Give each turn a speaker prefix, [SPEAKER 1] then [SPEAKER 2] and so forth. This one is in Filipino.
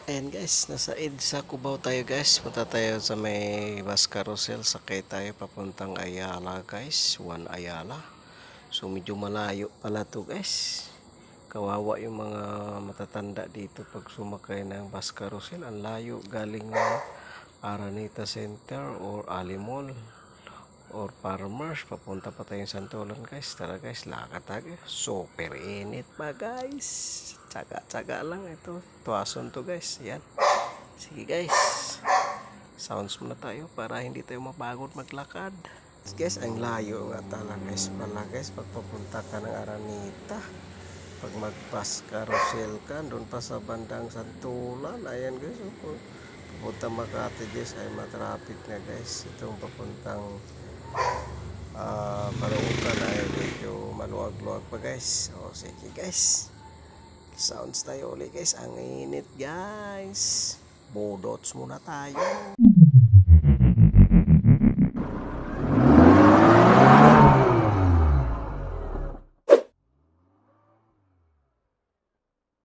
[SPEAKER 1] Ayan guys, nasa EDSA Cubao tayo guys. Punta tayo sa may bus carousel. Sakay tayo papuntang Ayala guys. One Ayala. So medyo malayo pala to guys. Kawawa yung mga matatanda dito pag sumakay ng bus carousel. Ang layo galing ng Araneta Center or Alimol or Farmers. Papunta pa tayong Santolan guys. Tara guys, lakad tayo. Super init pa guys. Tsaga-tsaga lang ito. Tuwason to guys. Yan. Sige guys. Sounds muna tayo para hindi tayo mapagod maglakad. Guys, ang layo nga talaga guys pala guys. Pag papunta ka ng Araneta. Pag mag-bus carousel ka, doon pa sa bandang Santolan. Ayan guys. Papunta Makati guys ay matraffic na guys. Itong papuntang Caloocan ay medyo maluwag-luwag pa guys. O sige guys. Sounds tayo ulit guys. Ang init guys. Budots muna tayo.